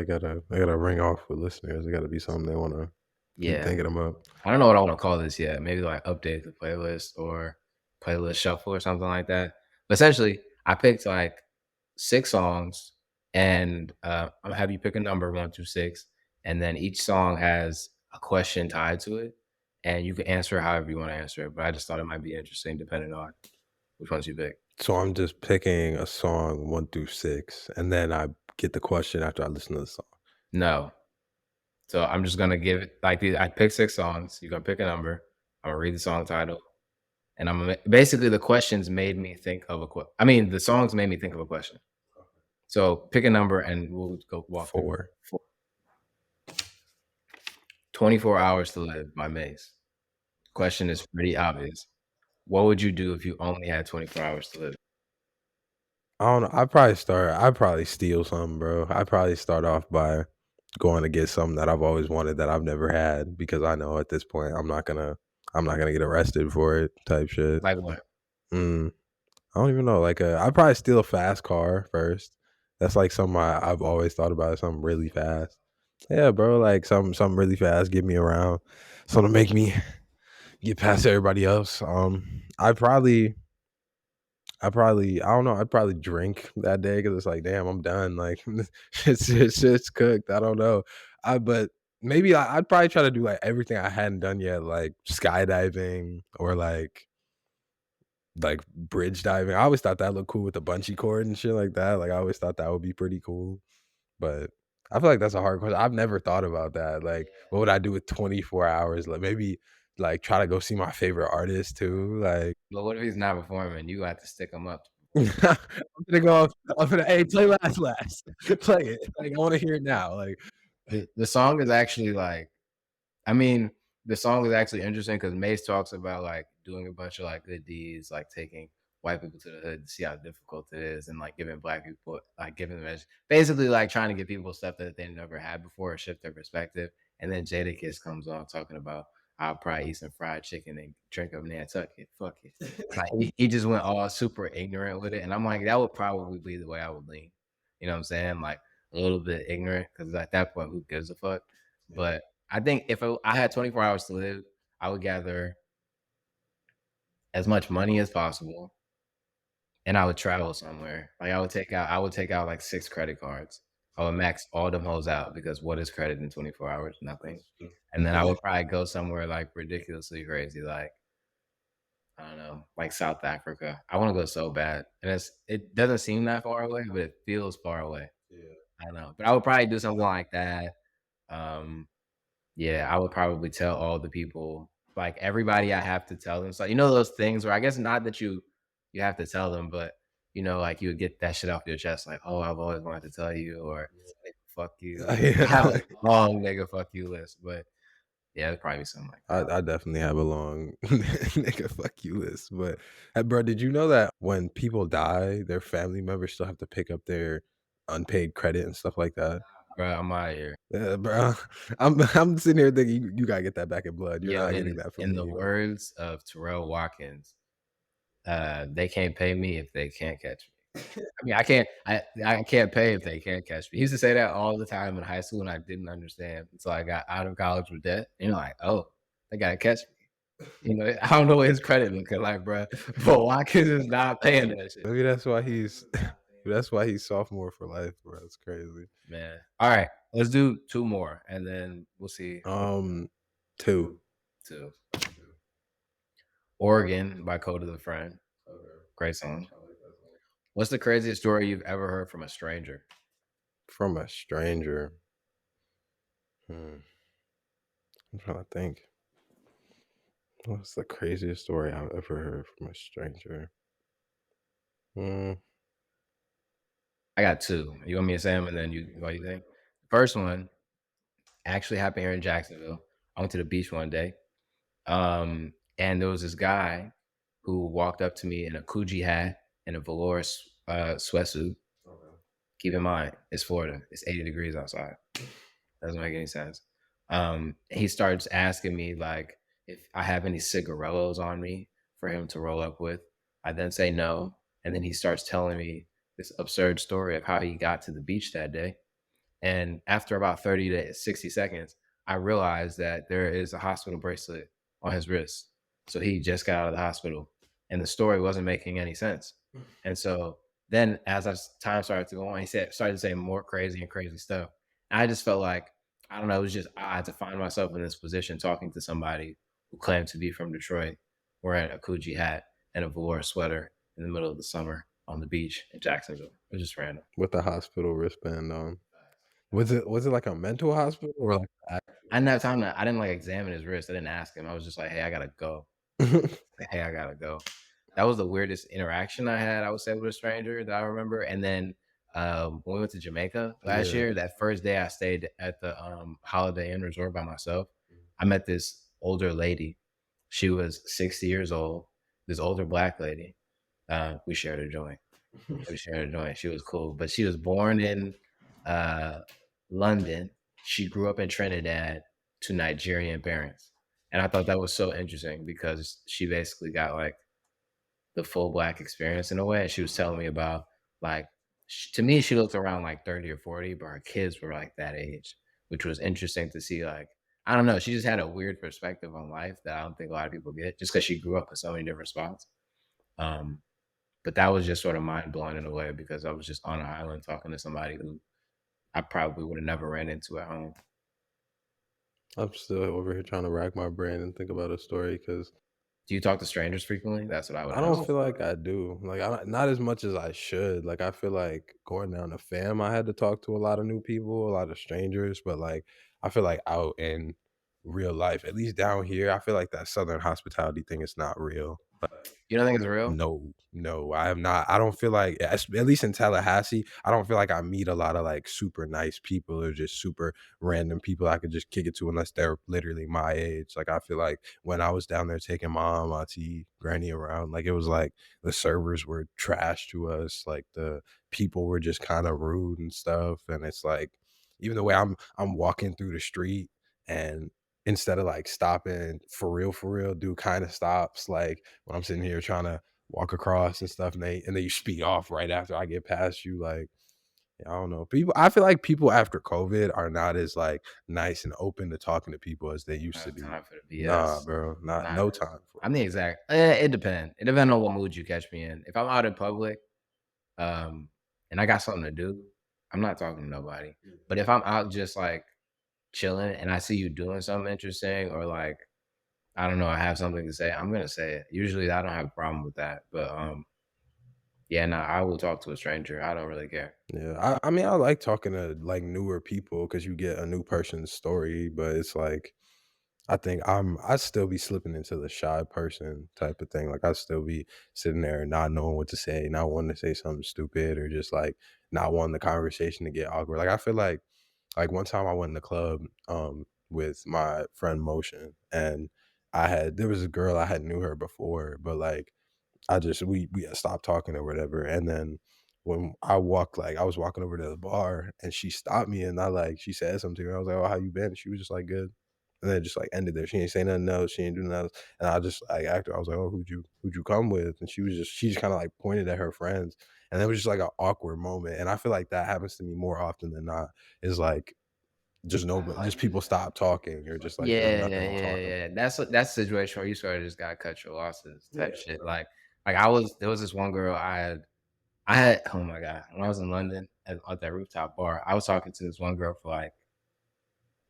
I gotta ring off with listeners. It gotta be something they wanna keep Yeah. thinking about. I don't know what I wanna call this yet. Maybe, like, update the playlist or playlist shuffle or something like that. But essentially, I picked, like, 6 songs, and, Imma have you pick a number 1 through 6, and then each song has a question tied to it, and you can answer however you wanna answer it, but I just thought it might be interesting depending on which ones you pick. So I'm just picking a song 1 through 6, and then I get the question after I listen to the song. No. So I'm just gonna give it like, I picked 6 songs, you're gonna pick a number, Imma read the song title, and I'm gonna basically, the questions made me think of I mean, the songs made me think of a question. So pick a number and we'll go walk through. 4. 24 Hours to Live by Mace. Question is pretty obvious. What would you do if you only had 24 hours to live? I don't know, I'd probably steal something, bro. I'd probably start off by going to get something that I've always wanted that I've never had because I know at this point I'm not gonna get arrested for it type shit. Like what? Mm, I don't even know, like, I'd probably steal a fast car first. That's, like, something I've always thought about, something really fast. Yeah, bro, like, something really fast, get me around, something to make me get past everybody else. I don't know, I'd probably drink that day because it's like, "Damn, I'm done." Like, it's cooked. I don't know. But maybe I'd probably try to do, like, everything I hadn't done yet, like skydiving or, like, bridge diving. I always thought that looked cool with the bungee cord and shit like that. Like, I always thought that would be pretty cool, but I feel like that's a hard question. I've never thought about that. Like, what would I do with 24 hours? Like, maybe, like, try to go see my favorite artist too, like But what if he's not performing? You have to stick him up to I'm perform. gonna go I'm gonna, "Hey, play Last." Play it. Like, I wanna hear it now, like The song is actually like, I mean, the song is actually interesting because Mace talks about, like, doing a bunch of, like, good deeds, like taking white people to the hood to see how difficult it is, and, like, giving black people, like, giving them basically, like, trying to give people stuff that they never had before or shift their perspective, and then Jadakiss comes on talking about, "I'll probably eat some fried chicken and drink a Nantucket, fuck it." Like, he just went all super ignorant with it, and I'm like, that would probably be the way I would lean. You know what I'm saying? Like, a little bit ignorant because at that point, who gives a fuck? But I think if I had 24 hours to live, I would gather as much money as possible, and I would travel somewhere. Like, I would take out, like, 6 credit cards. I would max all them hoes out because what is credit in 24 hours? Nothing. And then I would probably go somewhere, like, ridiculously crazy, like, I don't know, like South Africa. I wanna go so bad, and it doesn't seem that far away, but it feels far away. I don't know, but I would probably do something like that. Um Yeah, I would probably tell all the people, like, everybody I have to tell them. So, those things where I guess not that you have to tell them, but, like, you would get that shit off your chest, like, "Oh, I've always wanted to tell you," or like, "Fuck you." Like, have a Yeah. long nigga fuck you list, but yeah, it'd probably be something like that. I definitely have a long nigga fuck you list, but, bro, did you know that when people die, their family members still have to pick up their unpaid credit and stuff like that? Bro, I'm outta here. Yeah, bro. I'm sitting here thinking you gotta get that back in blood. You're Yo, not in getting that from in the me, bro. words of Terrell Watkins, they can't pay me if they can't catch me. I mean, I can't pay if they can't catch me. He used to say that all the time in high school, and I didn't understand until I got out of college with debt. Like, "Oh, they gotta catch me." I don't know what his credit looking like, bruh, but Watkins is not paying that shit, Maybe that's why he's that's why he's sophomore for life, bro. It's crazy. man. Alright, let's do 2 more, and then we'll see what 2. 2. Oregon by Code of the Friend. Great song. What's the craziest story you've ever heard from a stranger? From a stranger. Hmm. I'm trying to think. What's the craziest story I've ever heard from a stranger? Mm, I got 2. You want me to say them, and then what you think? First one actually happened here in Jacksonville. I went to the beach one day, and there was this guy who walked up to me in a Coogee hat and a velour sweatsuit. Keep in mind, it's Florida. It's 80 degrees outside. Doesn't make any sense. He starts asking me, like, if I have any cigarellos on me for him to roll up with. I then say no, and then he starts telling me this absurd story of how he got to the beach that day. And after about 30 to 60 seconds, I realized that there is a hospital bracelet on his wrist. So he just got out of the hospital and the story wasn't making any sense. And so then time started to go on, started to say more crazy and crazy stuff. And I just felt like, I don't know, it was just odd to find myself in this position talking to somebody who claimed to be from Detroit, wearing a Coogee hat and a velour sweater in the middle of the summer on the beach in Jacksonville. It was just random. With the hospital wristband on. Was it like a mental hospital or like I didn't have time to I didn't, like, examine his wrist. I didn't ask him. I was just like, "Hey, I gotta go. Hey, I gotta go." That was the weirdest interaction I had, I would say, with a stranger that I remember, and then, when we went to Jamaica last Yeah. year, that first day I stayed at the, Holiday Inn Resort by myself, I met this older lady. She was 60 years old, this older Black lady. We shared a joint. We shared a joint. She was cool, but she was born in, uh, London. She grew up in Trinidad to Nigerian parents, and I thought that was so interesting because she basically got, like, the full Black experience in a way. She was telling me about, like, to me, she looked around like 30 or 40, but her kids were like that age, which was interesting to see. Like, I don't know, she just had a weird perspective on life that I don't think a lot of people get just because she grew up in so many different spots. Um, but that was just sort of mind blowing in a way because I was just on an island talking to somebody who I probably would have never ran into at home. I'm still over here trying to rack my brain and think about a story because Do you talk to strangers frequently? That's what I would I don't ask. feel like I do. Like, not as much as I should. Like, I feel like going down to fam, I had to talk to a lot of new people, a lot of strangers, but, like, I feel like out in real life, at least down here, I feel like that Southern hospitality thing is not real. You don't think it's real? No, no, I have not. I don't feel like at least in Tallahassee, I don't feel like I meet a lot of, like, super nice people or just super random people I could just kick it to unless they're literally my age. Like, I feel like when I was down there taking mom, auntie, granny around, like, it was like the servers were trash to us, like, the people were just kinda rude and stuff, and it's like, even the way I'm walking through the street and instead of, like, stopping for real, dude kinda stops, like, when I'm sitting here trying to walk across and stuff, and then you speed off right after I get past you, like, yeah, I don't know. I feel like people after COVID are not as, like, nice and open to talking to people as they I used don't to have be. time for the Nah, BS. bro, not Nah, no time for I'm the exact it depends. It depends on what mood you catch me in. If I'm out in public, um, and I got something to do, I'm not talking to nobody. it. But if I'm out just, like, chilling and I see you doing something interesting or, like, I don't know, I have something to say, I'm gonna say it. Usually, I don't have a problem with that, but, yeah, no, I will talk to a stranger. I don't really care. Yeah, I mean, I like talking to, like, newer people because you get a new person's story, but it's like I think I'd still be slipping into the shy person type of thing. Like I'd still be sitting there not knowing what to say, not wanting to say something stupid or just like not wanting the conversation to get awkward. Like I feel like one time I went in the club with my friend Motion and there was a girl I had knew her before, but like we had stopped talking or whatever. And then when I was walking over to the bar and she stopped me and she said something to her. I was like, "Oh, how you been?" She was just like, "Good." And then it just like ended there. She didn't say nothing else. She didn't do nothing else. And I just like asked her, I was like, "Oh, who'd you come with?" And she just kind of like pointed at her friends. And it was just like an awkward moment. And I feel like that happens to me more often than not. Is like just nobody, just people stop talking or just like there's Yeah, nothing to yeah, talk about. yeah. That's a situation where you sort of just gotta cut your losses Yeah. type shit. Like there was this one girl oh my God, when I was in London at that rooftop bar, I was talking to this one girl for like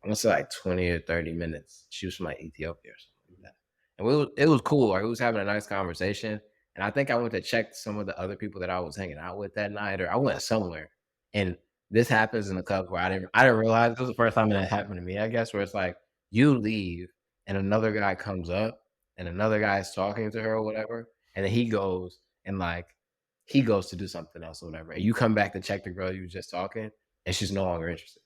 I want to say like 20 or 30 minutes. She was from like Ethiopia or something like that. And it was cool. Like we was having a nice conversation. And I think I went to check some of the other people that I was hanging out with that night, or I went somewhere. And this happens in a club where I didn't realize this was the first time that happened to me, I guess, where it's like you leave and another guy comes up and another guy is talking to her or whatever. And then he goes to do something else or whatever. And you come back to check the girl you were just talking, and she's no longer interested.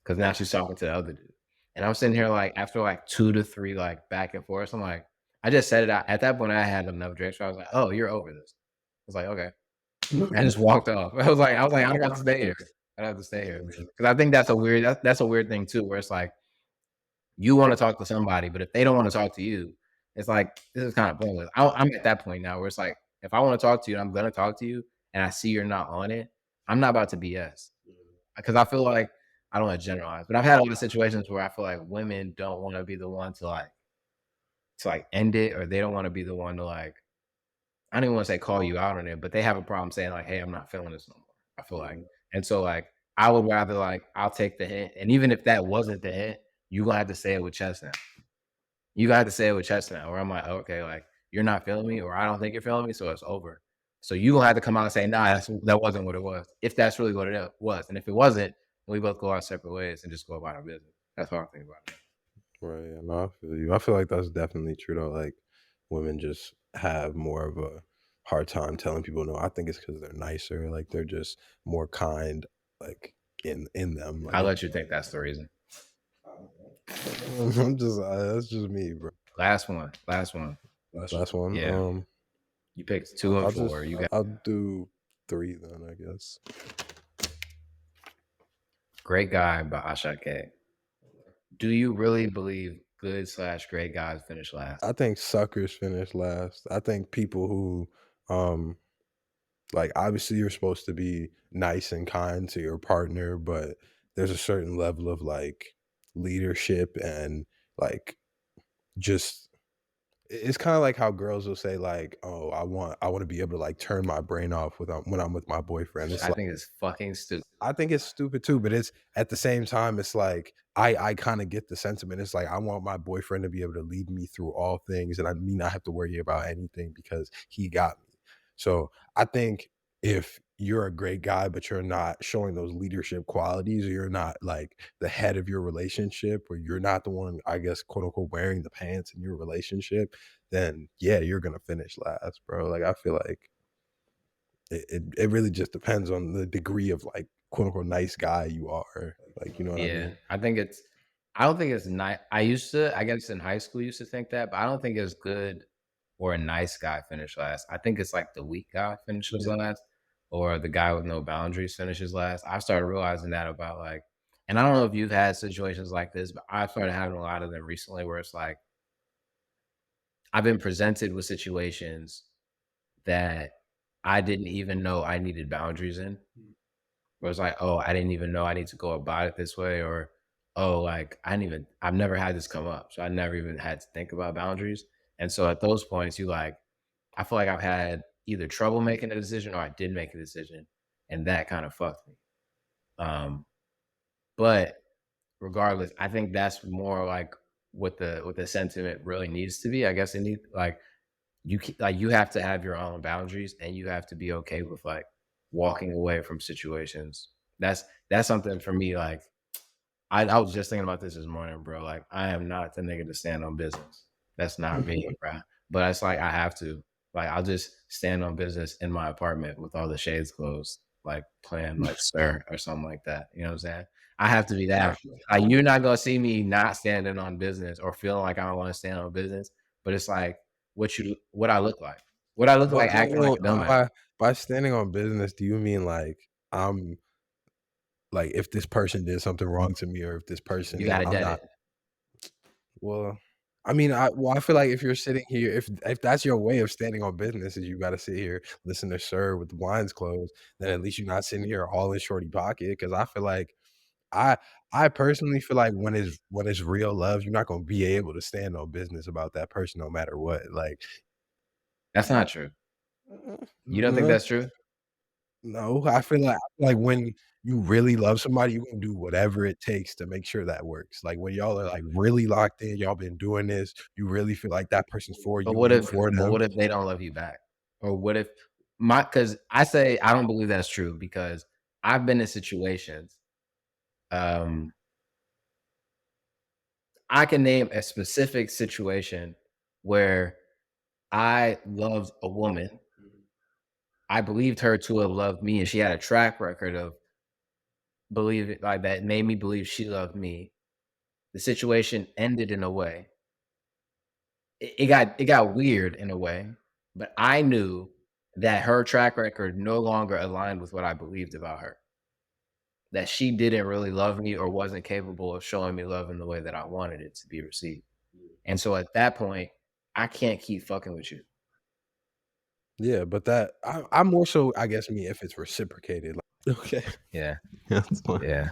'Cause now she's talking to the other dude. And I'm sitting here like after like 2 to 3 like back and forth, I'm like, I just said it out. At that point, I had enough drinks where I was like, "Oh, you're over this." I was like, "Okay." I just walked off. I don't got to stay here. I don't have to stay here. Because I think that's a weird thing too, where it's like you wanna talk to somebody, but if they don't wanna talk to you, it's like, this is kinda pointless. I'm at that point now where it's like, if I wanna talk to you, I'm gonna talk to you, and I see you're not on it, I'm not about to BS. Because I feel like I don't want to generalize, but I've had a lot of situations where I feel like women don't want to be the one to like end it, or they don't want to be the one to like I don't even want to say call you out on it, but they have a problem saying like, "Hey, I'm not feeling this no more." I feel like, Mhm. and so like I would rather like I'll take the hint, and even if that wasn't the hint, you gonna have to say it with chest now. You gonna have to say it with chest now, where I'm like, okay, like you're not feeling me, or I don't think you're feeling me, so it's over. So you gonna have to come out and say, nah, that wasn't what it was. If that's really what it was, and if it wasn't, we both go our separate ways and just go about our business. That's what I think about it. Right. Yeah, no, I feel you. I feel like that's definitely true though. Like women just have more of a hard time telling people no. I think it's because they're nicer, like they're just more kind, like in them. Like I let you think that's the reason. I'm just that's just me, bro. Last one, last one. Last one. Yeah, you picked two and I'll four. just You got I'll do three then, I guess. Great Guy by Ashake. Do you really believe good slash great guys finish last? I think suckers finish last. I think people who um like obviously you're supposed to be nice and kind to your partner, but there's a certain level of like leadership and like just it's kind of like how girls will say like, "Oh, I want to be able to like turn my brain off with when I'm with my boyfriend." It's I like think it's fucking stupid. I think it's stupid too, but it's at the same time, it's like I kind of get the sentiment. It's like I want my boyfriend to be able to lead me through all things, and I me not have to worry about anything because he got me. So I think if you're a great guy, but you're not showing those leadership qualities, or you're not like the head of your relationship, or you're not the one, I guess, quote unquote, wearing the pants in your relationship, then yeah, you're gonna finish last, bro. Like I feel like it really just depends on the degree of, like, quote, unquote, "nice guy" you are, like, you know what I Yeah, mean? I don't think it's nice. I guess in high school, used to think that, but I don't think it's good or a nice guy finish last. I think it's like the weak guy finishes last, or the guy with no boundaries finishes last. I started realizing that about like, and I don't know if you've had situations like this, but I've started having a lot of them recently where it's like I've been presented with situations that I didn't even know I needed boundaries in. Where it's like, "Oh, I didn't even know I need to go about it this way," or, "Oh, like, I've never had this come up, so I never even had to think about boundaries." And so at those points, I feel like I've had either trouble making a decision or I did make a decision, and that kinda fucked me. Um, but regardless, I think that's more like what the sentiment really needs to be. I guess it need like you have to have your own boundaries and you have to be okay with like walking away from situations. That's something for me. Like I was just thinking about this morning, bro. Like I am not the nigga to stand on business. That's not me, bro. But it's like I have to. Like I'll just stand on business in my apartment with all the shades closed, like playing like Sir or something like that. You know what I'm saying? I have to be that. Like you're not gonna see me not standing on business or feeling like I don't want to stand on business. But it's like what I look like. What I look But like acting like a dumbass. by standing on business, do you mean, like, I'm like, if this person did something wrong to me or if this You person gotta I'm dead not it. well, I mean, I feel like if you're sitting here if that's your way of standing on business is you gotta sit here, listen to Sir with the blinds closed, then at least you're not sitting here all in shorty pocket. Because I feel like I I personally feel like when it's real love, you're not gonna be able to stand on business about that person no matter what, like, That's not true. You don't think uh, that's true? no, I feel like when you really love somebody, you gonna do whatever it takes to make sure that works, like, when y'all are, like, really locked in, y'all been doing this, you really feel like that person's for But you, what you if for but them. what if they don't love you back? Or what if my because I say I don't believe that's true because I've been in situations, um, I can name a specific situation where I loved a woman. I believed her to have loved me, and she had a track record of believing like that made me believe she loved me. The situation ended in a way. It got weird in a way, but I knew that her track record no longer aligned with what I believed about her. That she didn't really love me or wasn't capable of showing me love in the way that I wanted it to be received. And so at that point, I can't keep fucking with you. Yeah, but I'm more so, I guess, me if it's reciprocated, like okay. Yeah, Yeah, that's fine. yeah.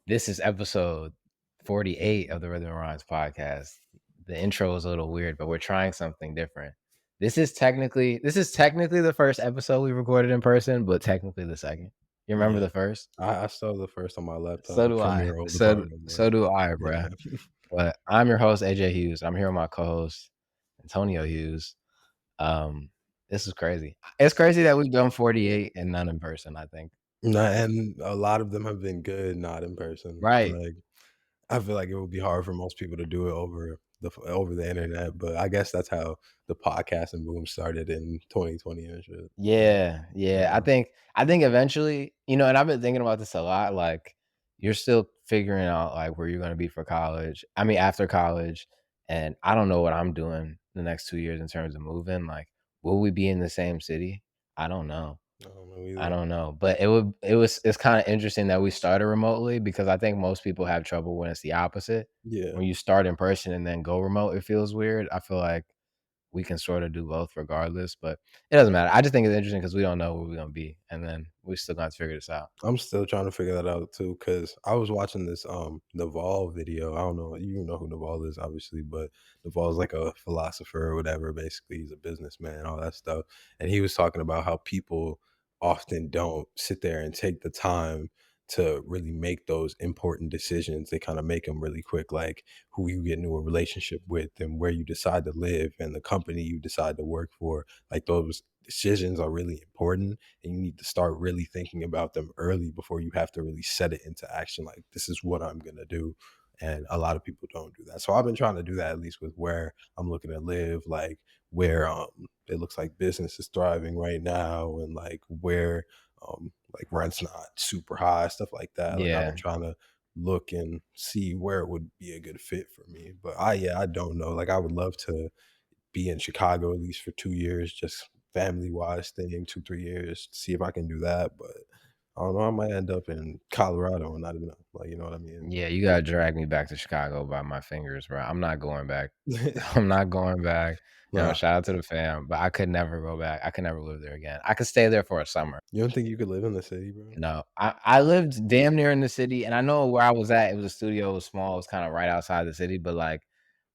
This is episode 48 of the Rhythm and Rhymes podcast. The intro is a little weird, but we're trying something different. This is technically the first episode we recorded in person, but technically the second. You remember Yeah. the first? I still have the first on my So laptop do from I. your old So apartment, but so do I, yeah. bruh. But I'm your host, AJ Hughes. I'm here with my co-host, Antonio Hughes. This is crazy. It's crazy that we've done 48 and none in person, I think. No, and a lot of them have been good, not in person. Right. Like, I feel like it would be hard for most people to do it over the internet, but I guess that's how the podcasting boom started in 2020 and shit. Yeah, yeah. Yeah. I think eventually, and I've been thinking about this a lot. Like, you're still figuring out like where you're gonna be for college. I mean, after college, and I don't know what I'm doing the next 2 years in terms of moving. Like, will we be in the same city? I don't know. I don't know I either. don't know. But it's kind of interesting that we started remotely because I think most people have trouble when it's the opposite. Yeah. When you start in person and then go remote, it feels weird. I feel like we can sort of do both regardless, but it doesn't matter. I just think it's interesting because we don't know where we're gonna be, and then we still got to figure this out. I'm still trying to figure that out too, cause I was watching this Naval video. I don't know, you know who Naval is, obviously, but Naval's like a philosopher or whatever. Basically, he's a businessman, all that stuff. And he was talking about how people often don't sit there and take the time to really make those important decisions. They kind of make them really quick, like who you get into a relationship with and where you decide to live and the company you decide to work for. Like those decisions are really important and you need to start really thinking about them early before you have to really set it into action. Like, this is what I'm going to do. And a lot of people don't do that. So I've been trying to do that at least with where I'm looking to live, like where it looks like business is thriving right now and like rent's not super high, stuff like that. Like I've been Yeah, trying to look and see where it would be a good fit for me. But I don't know. Like I would love to be in Chicago at least for 2 years, just family-wise thing, 2, 3 years, see if I can do that, but I don't know, I might end up in Colorado and not even know, like, you know what I mean? yeah. You gotta drag me back to Chicago by my fingers, bro. I'm not going back. I'm not going back. Nah, Shout out to the fam, but I could never go back. I could never live there again. I could stay there for a summer. you don't think you could live in the city, bro? No, I lived damn near in the city, and I know where I was at. It was a studio, it was small, it was kind of right outside the city, but like,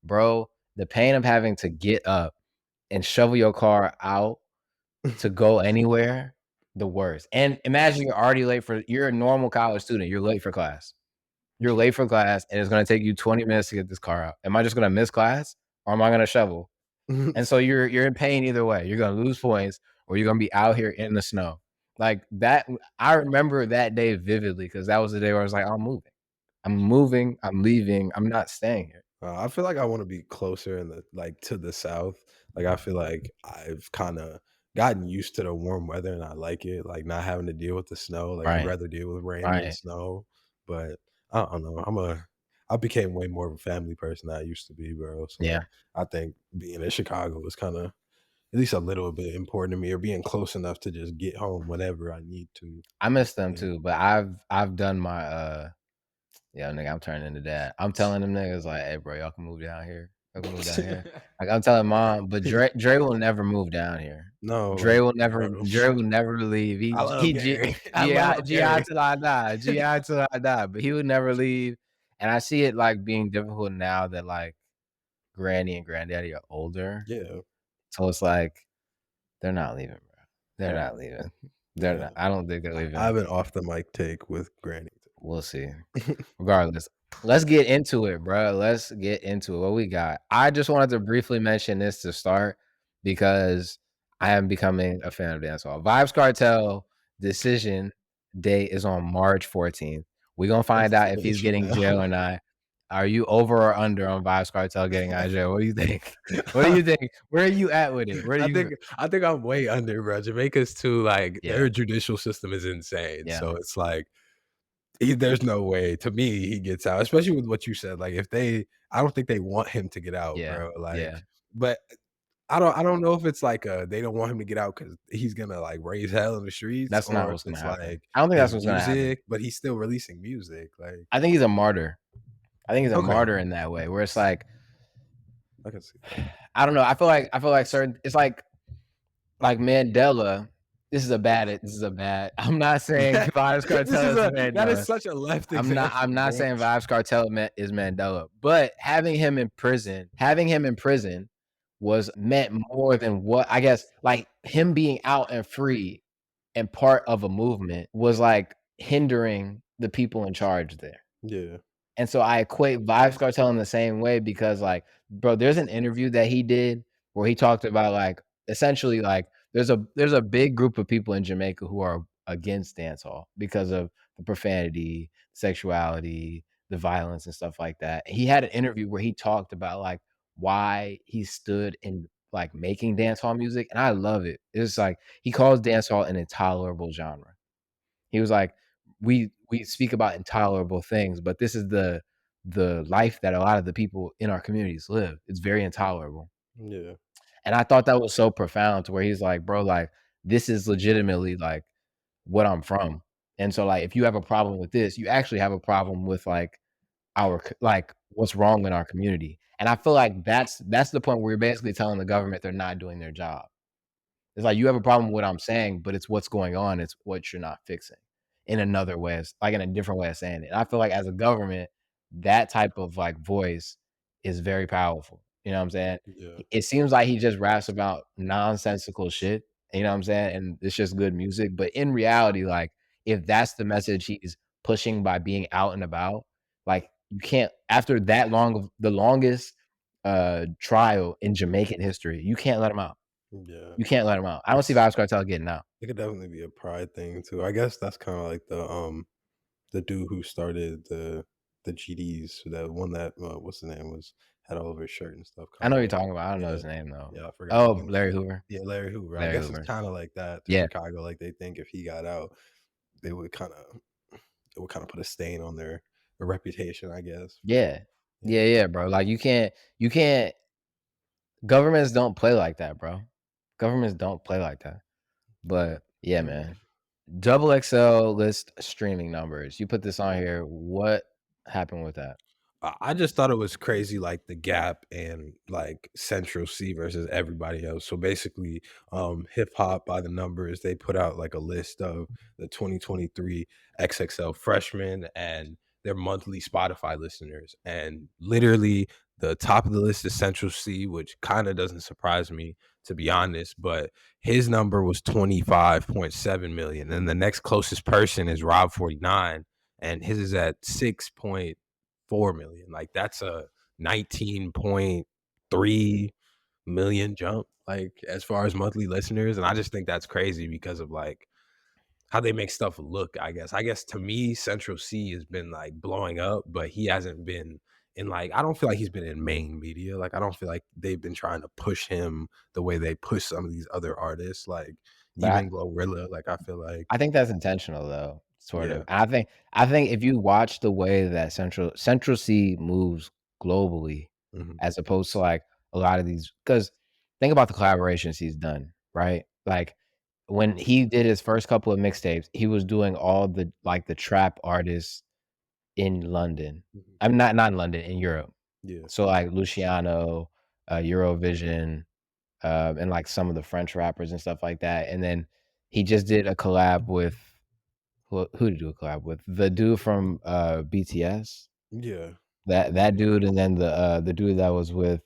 bro, the pain of having to get up and shovel your car out to go anywhere, the worst. And imagine you're a normal college student, you're late for class. You're late for class, and it's gonna take you 20 minutes to get this car out. Am I just gonna miss class, or am I gonna shovel? And so you're in pain either way. You're gonna lose points, or you're gonna be out here in the snow. Like that, I remember that day vividly because that was the day where I was like, "I'm moving. I'm moving. I'm leaving. I'm not staying here." I feel like I wanna be closer in the like, to the South. Like, I feel like I've kinda gotten used to the warm weather and I like it, like, not having to deal with the snow, like, I'd Right, rather deal with rain than right. snow, but I don't know, I became way more of a family person than I used to be, bro, so Yeah. I think being in Chicago is kinda at least a little bit important to me or being close enough to just get home whenever I need to, I miss them yeah. too, but I've done my yeah, nigga, I'm turning into dad. I'm telling them niggas like, "Hey, bro, y'all can move down here. Y'all can move down here." Like, I'm telling mom, but Dre will never move down here. No, like, bro, Dre will never leave. I love Gary. I love GI Gary. till I die, GI till I die, but he would never leave, and I see it, like, being difficult now that, like, granny and granddaddy are older, Yeah, so it's like, they're not leaving, bro. They're yeah, not leaving. They're yeah. not. I don't think they're I leaving. have an off the mic take with Granny. We'll see. Regardless, let's get into it, bro. Let's get into it. What we got? I just wanted to briefly mention this to start because I am becoming a fan of dancehall. Vibes Cartel decision date is on March 14th. We're gonna That's find 2 out if he's days from getting now. jail or not. Are you over or under on Vibes Cartel getting out of jail? What do you think? What do you think? Where are you at with it? Where do I you? think I think I'm way under, bro. Jamaica's too like Yeah, their judicial system is insane. yeah. So it's like there's no way to me he gets out, especially with what you said. Like if they I don't think they want him to get out, Yeah, bro. Like yeah. but I don't know if it's like they don't want him to get out because he's gonna like raise hell in the streets That's not or if what's gonna it's happen. like I don't think that's his what's gonna happen. music, but he's still releasing music. Like I think he's a martyr. I think he's a okay, martyr in that way, where it's like, I can see that. I don't know. I feel like certain. It's like Mandela. This is a bad. I'm not saying Vibes Cartel is That is Mandela. such a left I'm example, not bro. saying Vibes Cartel is Mandela, but having him in prison was meant more than what I guess. Like him being out and free and part of a movement was like hindering the people in charge there. Yeah. And so I equate Vibes Cartel in the same way because, like, bro, there's an interview that he did where he talked about, like, essentially, like, there's a big group of people in Jamaica who are against dancehall because of the profanity, sexuality, the violence, and stuff like that. He had an interview where he talked about, like, why he stood in, like, making dancehall music, and I love it. It's like he calls dancehall an intolerable genre. He was like, "We speak about intolerable things, but this is the life that a lot of the people in our communities live. It's very intolerable." Yeah. And I thought that was so profound to where he's like, "Bro, like, this is legitimately, like, what I'm from. And so, like, if you have a problem with this, you actually have a problem with, like, what's wrong in our community." And I feel like that's the point where you're basically telling the government they're not doing their job. It's like you have a problem with what I'm saying, but it's what's going on, it's what you're not fixing in another way, like in a different way of saying it. And I feel like as a government, that type of like voice is very powerful. You know what I'm saying? Yeah. It seems like he just raps about nonsensical shit, you know what I'm saying? And it's just good music. But in reality, like if that's the message he's pushing by being out and about, like you can't after that long of the longest trial in Jamaican history, you can't let him out. Yeah. You can't let him out. I don't see It's Vybz Kartel getting out. it could definitely be a pride thing too. I guess that's kinda like the dude who started the GDs, that one that, what's the name, was had all over his shirt and stuff, I know kinda what you're like talking about. I don't know yeah. his name though. Yeah, I forgot his Oh, name Larry too. Hoover. Yeah, Larry Hoover. I Larry guess it's Hoover. kinda like that to Yeah. Chicago, like, they think if he got out, they would kinda it would kinda put a stain on their reputation, I guess. Yeah. Yeah. Yeah, yeah, bro. Like you can't governments don't play like that, bro. Governments don't play like that. But yeah, Yeah. man. Double XL list streaming numbers. You put this on here. What happened with that? I just thought it was crazy, like the gap and like Central C versus everybody else. So basically, Hip Hop by the Numbers, they put out like a list of the 2023 XXL freshmen and their monthly Spotify listeners. And literally, the top of the list is Central C, which kind of doesn't surprise me, to be honest. But his number was 25.7 million. And the next closest person is Rob 49, and his is at 6.4 million. Like that's a 19.3 million jump, like as far as monthly listeners. And I just think that's crazy because of like how they make stuff look, I guess. I guess to me, Central C has been like blowing up, but he hasn't been in like I don't feel like he's been in main media. Like I don't feel like they've been trying to push him the way they push some of these other artists, like But even Glorilla. Like I feel like I think that's intentional though, sort of. yeah. And I think if you watch the way that Central C moves globally Mhm. as opposed to like a lot of these because think about the collaborations he's done, right? Like when he did his first couple of mixtapes, he was doing all the like the trap artists in London. Mhm. I'm not in London, in Europe. Yeah. So like Luciano, Eurovision, and like some of the French rappers and stuff like that. And then he just did a collab with who did he do a collab with? The dude from BTS. Yeah. That dude, and then the dude that was with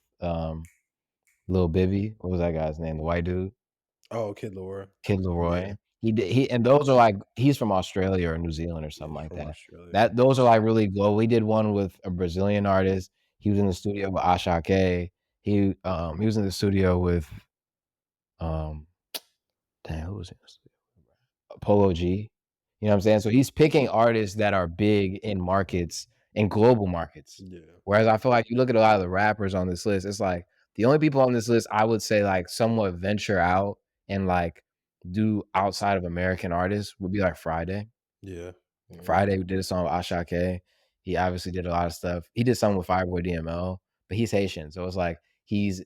Lil Bibby. What was that guy's name? The white dude? Oh, Kid Laura. Kid Yeah. Leroy. He and those are like he's from Australia or New Zealand or Yeah, something he's like from that. Australia. That those are like really global. We did one with a Brazilian artist. He was in the studio with Asake. He was in the studio with um dang, who was in the studio? Polo G. You know what I'm saying? So he's picking artists that are big in markets, in global markets. Yeah. Whereas I feel like you look at a lot of the rappers on this list, it's like the only people on this list I would say like somewhat venture out and like do outside of American artists would be like Friday. Yeah. Yeah. Friday did a song with Asake. He obviously did a lot of stuff. He did something with Fireboy DML, but he's Haitian. So it's like he's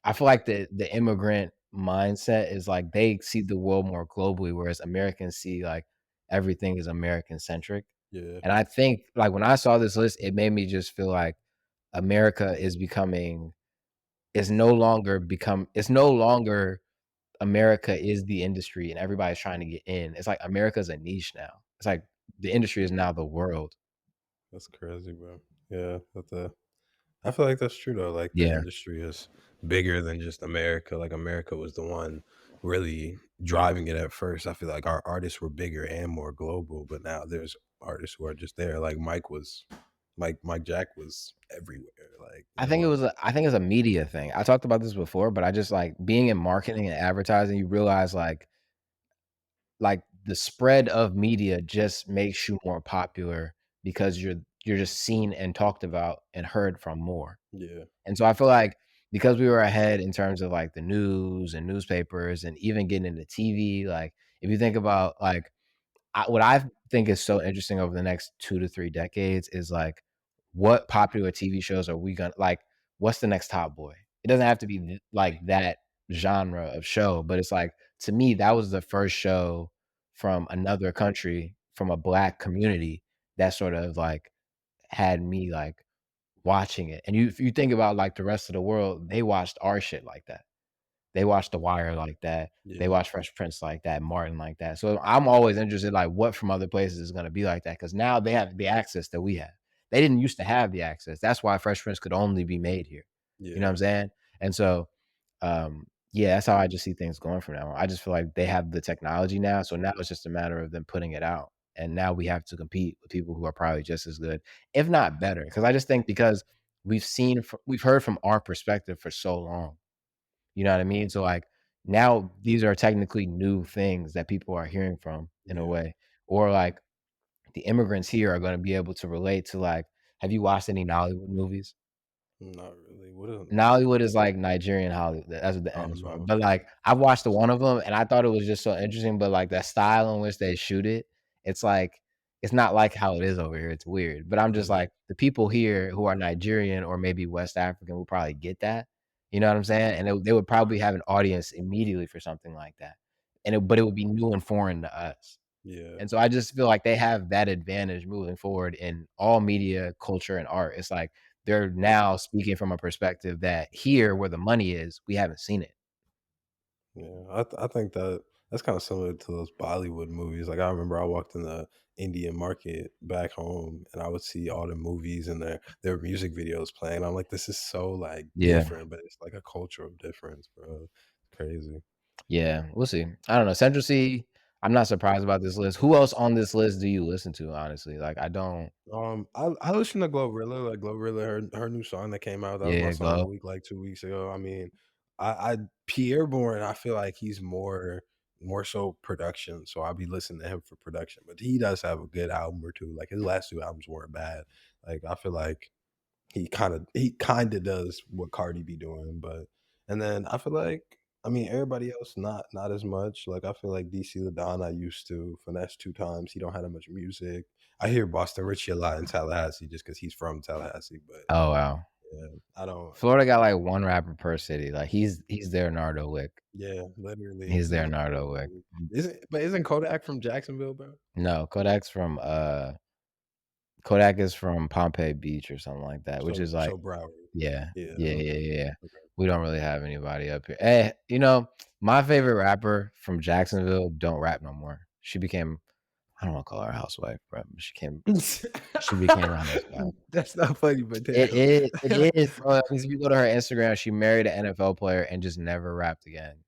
I feel like the immigrant mindset is like they see the world more globally, whereas Americans see like everything is American centric. Yeah. And I think like when I saw this list, it made me just feel like America is becoming is no longer become it's no longer America is the industry and everybody's trying to get in. It's like America's a niche now. It's like the industry is now the world. That's crazy, bro. Yeah, I feel like that's true though. Like the Yeah. industry is bigger than just America. Like America was the one really driving it at first. I feel like our artists were bigger and more global, but now there's artists who are just there. Like Mike Jack was everywhere. Like, you know, like I think it's a media thing. I talked about this before, but I just like being in marketing and advertising, you realize like the spread of media just makes you more popular because you're just seen and talked about and heard from more. yeah, And so I feel like because we were ahead in terms of like the news and newspapers and even getting into TV, like if you think about like what I think is so interesting over the next 2 to 3 decades is, like, what popular TV shows are we gonna like, what's the next Top Boy? It doesn't have to be th like that genre of show, but it's like, to me, that was the first show from another country, from a Black community that sort of, like, had me, like, watching it, and if you think about, like, the rest of the world, they watched our shit like that. They watch The Wire like that. They yeah, watch Fresh Prince like that, Martin like that. So I'm always interested, like, what from other places is gonna be like that because now they have the access that we have. They didn't used to have the access. That's why Fresh Prince could only be made here. You know what yeah, I'm saying? And so, yeah, that's how I just see things going from now on. I just feel like they have the technology now, so now it's just a matter of them putting it out. And now we have to compete with people who are probably just as good, if not better. Because I just think because we've heard from our perspective for so long. You know what I mean? So, like, now these are technically new things that people are hearing from in a yeah. way, or, like, the immigrants here are gonna be able to relate to, like have you watched any Nollywood movies? Not really. What is Nollywood Nollywood? is like Nigerian Hollywood, that's what the Oh N is for, no. but, like, I've watched the one of them, and I thought it was just so interesting, but, like, the style in which they shoot it, it's like it's not like how it is over here, it's weird, but I'm just Yeah, like, the people here who are Nigerian or maybe West African will probably get that, you know what I'm saying? And they would probably have an audience immediately for something like that, but it would be new and foreign to us. yeah, And so I just feel like they have that advantage moving forward in all media, culture, and art. It's like they're now speaking from a perspective that here where the money is, we haven't seen it. yeah. I think that's kind of similar to those Bollywood movies. Like I remember I walked in the Indian market back home and I would see all the movies and their music videos playing. I'm like, this is so like Yeah. different, but it's like a cultural difference, bro. Crazy. Yeah, we'll see. I don't know. Central C, I'm not surprised about this list. Who else on this list do you listen to, honestly? Like, I don't. I listen to Glorilla, like Glorilla, her new song that came out. That was my Yeah, song of the Glow. week like 2 weeks ago. I mean, I Pierre Bourne, I feel like he's more so production. So I'll be listening to him for production. But he does have a good album or two. Like his last two albums weren't bad. Like I feel like he kinda does what Cardi be doing, but and then I feel like I mean, everybody else not as much, like, I feel like DC LaDon I used to finesse 2 times, he don't have that much music. I hear Boston Richie a lot in Tallahassee just because he's from Tallahassee, but, Oh, wow. yeah, I don't Florida got like one rapper per city. Like, he's their Nardo Wick. yeah, literally, He's their Nardo Wick. literally. Isn't Kodak from Jacksonville, bro? No, Kodak is from Pompey Beach or something like that, which is like So Broward. yeah. Yeah, Yeah, yeah, okay, yeah, yeah. okay. We don't really have anybody up here. My favorite rapper from Jacksonville don't rap no more. She became I don't wanna call her a housewife, bro, but she became a housewife. That's not funny, but It damn. is, bro, 'cause if you go to her Instagram, she married an NFL player and just never rapped again.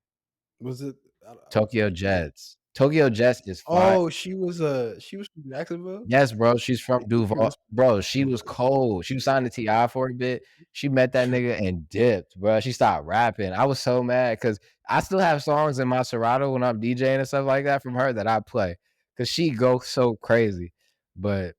Was it I don't Tokyo was it Jets. Tokyo Jets is fire. Oh, she was from Jacksonville? Yes, bro, she's from Damn, Duval. that's Bro, she was crazy. cold. She was signed to TI for a bit. She met that nigga and dipped, bro. She stopped rapping. I was so mad because I still have songs in my Serato when I'm DJing and stuff like that from her that I play because she goes so crazy. But